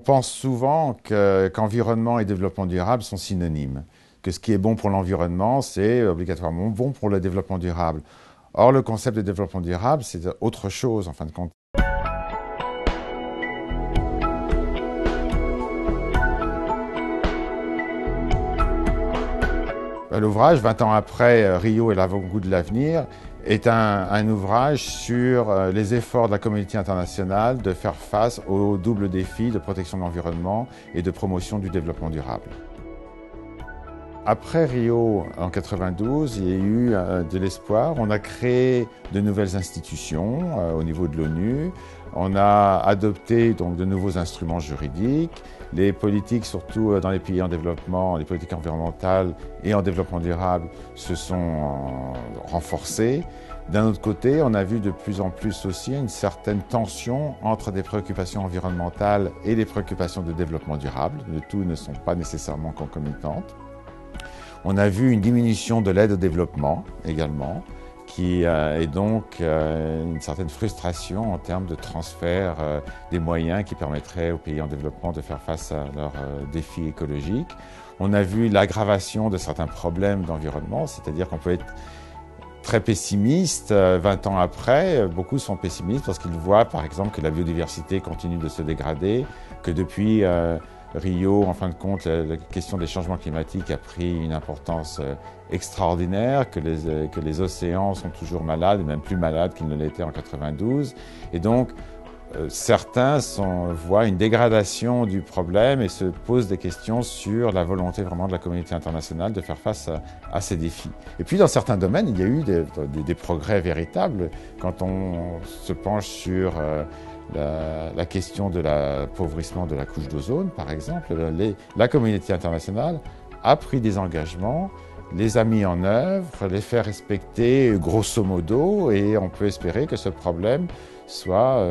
pense souvent qu'environnement et développement durable sont synonymes, que ce qui est bon pour l'environnement, c'est obligatoirement bon pour le développement durable. Or, le concept de développement durable, c'est autre chose en fin de compte. L'ouvrage, 20 ans après Rio et l'avant-goût de l'avenir, est un ouvrage sur les efforts de la communauté internationale de faire face aux doubles défis de protection de l'environnement et de promotion du développement durable. Après Rio en 92, il y a eu de l'espoir. On a créé de nouvelles institutions au niveau de l'ONU. On a adopté donc de nouveaux instruments juridiques. Les politiques, surtout dans les pays en développement, les politiques environnementales et en développement durable, se sont renforcées. D'un autre côté, on a vu de plus en plus aussi une certaine tension entre des préoccupations environnementales et les préoccupations de développement durable. Les deux ne sont pas nécessairement concomitantes. On a vu une diminution de l'aide au développement également, qui est donc une certaine frustration en termes de transfert des moyens qui permettraient aux pays en développement de faire face à leurs défis écologiques. On a vu l'aggravation de certains problèmes d'environnement, c'est-à-dire qu'on peut être très pessimiste 20 ans après. Beaucoup sont pessimistes parce qu'ils voient par exemple que la biodiversité continue de se dégrader, que depuis Rio, en fin de compte, la question des changements climatiques a pris une importance extraordinaire, que les océans sont toujours malades, et même plus malades qu'ils ne l'étaient en 92. Et donc, certains voient une dégradation du problème et se posent des questions sur la volonté vraiment de la communauté internationale de faire face à ces défis. Et puis, dans certains domaines, il y a eu des progrès véritables. Quand on se penche sur la question de l'appauvrissement de la couche d'ozone, par exemple, la communauté internationale a pris des engagements, les a mis en œuvre, les fait respecter grosso modo, et on peut espérer que ce problème soit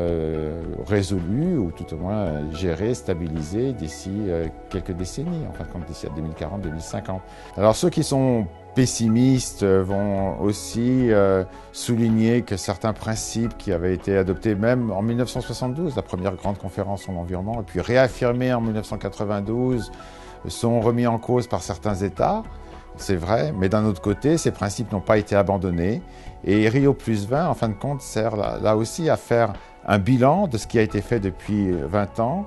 résolu ou tout au moins géré, stabilisé d'ici quelques décennies, en fin de compte d'ici à 2040-2050. Alors ceux qui sont pessimistes vont aussi souligner que certains principes qui avaient été adoptés même en 1972, la première grande conférence sur l'environnement, et puis réaffirmés en 1992, sont remis en cause par certains États. C'est vrai, mais d'un autre côté, ces principes n'ont pas été abandonnés. Et Rio+20, en fin de compte, sert là aussi à faire un bilan de ce qui a été fait depuis 20 ans,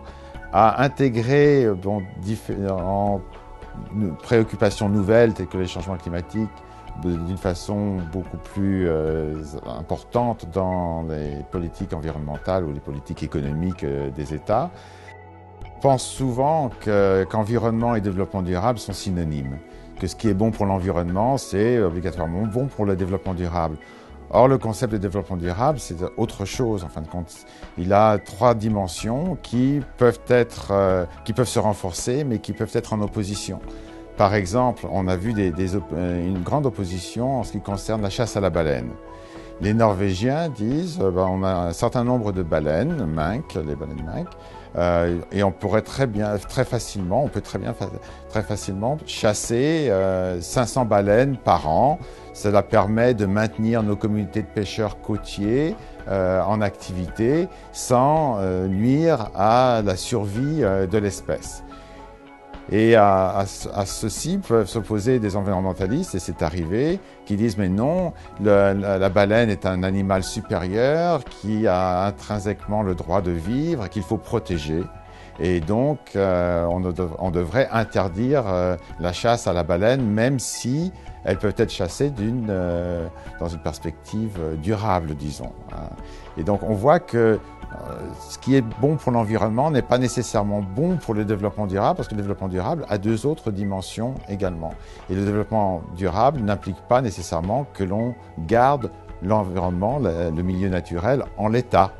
à intégrer différentes préoccupations nouvelles, telles que les changements climatiques, d'une façon beaucoup plus importante dans les politiques environnementales ou les politiques économiques des États. On pense souvent qu'environnement et développement durable sont synonymes, que ce qui est bon pour l'environnement, c'est obligatoirement bon pour le développement durable. Or, le concept de développement durable, c'est autre chose, en fin de compte. Il a trois dimensions qui peuvent se renforcer, mais qui peuvent être en opposition. Par exemple, on a vu une grande opposition en ce qui concerne la chasse à la baleine. Les Norvégiens disent on a un certain nombre de baleines, les baleines minks, et on pourrait très facilement chasser 500 baleines par an. Cela permet de maintenir nos communautés de pêcheurs côtiers en activité sans nuire à la survie de l'espèce. Et à ceci peuvent s'opposer des environnementalistes, et c'est arrivé, qui disent mais non, la baleine est un animal supérieur qui a intrinsèquement le droit de vivre, qu'il faut protéger. Et donc on devrait interdire la chasse à la baleine, même si elle peut être chassée dans une perspective durable, disons. Et donc on voit que ce qui est bon pour l'environnement n'est pas nécessairement bon pour le développement durable, parce que le développement durable a deux autres dimensions également. Et le développement durable n'implique pas nécessairement que l'on garde l'environnement, le milieu naturel, en l'état.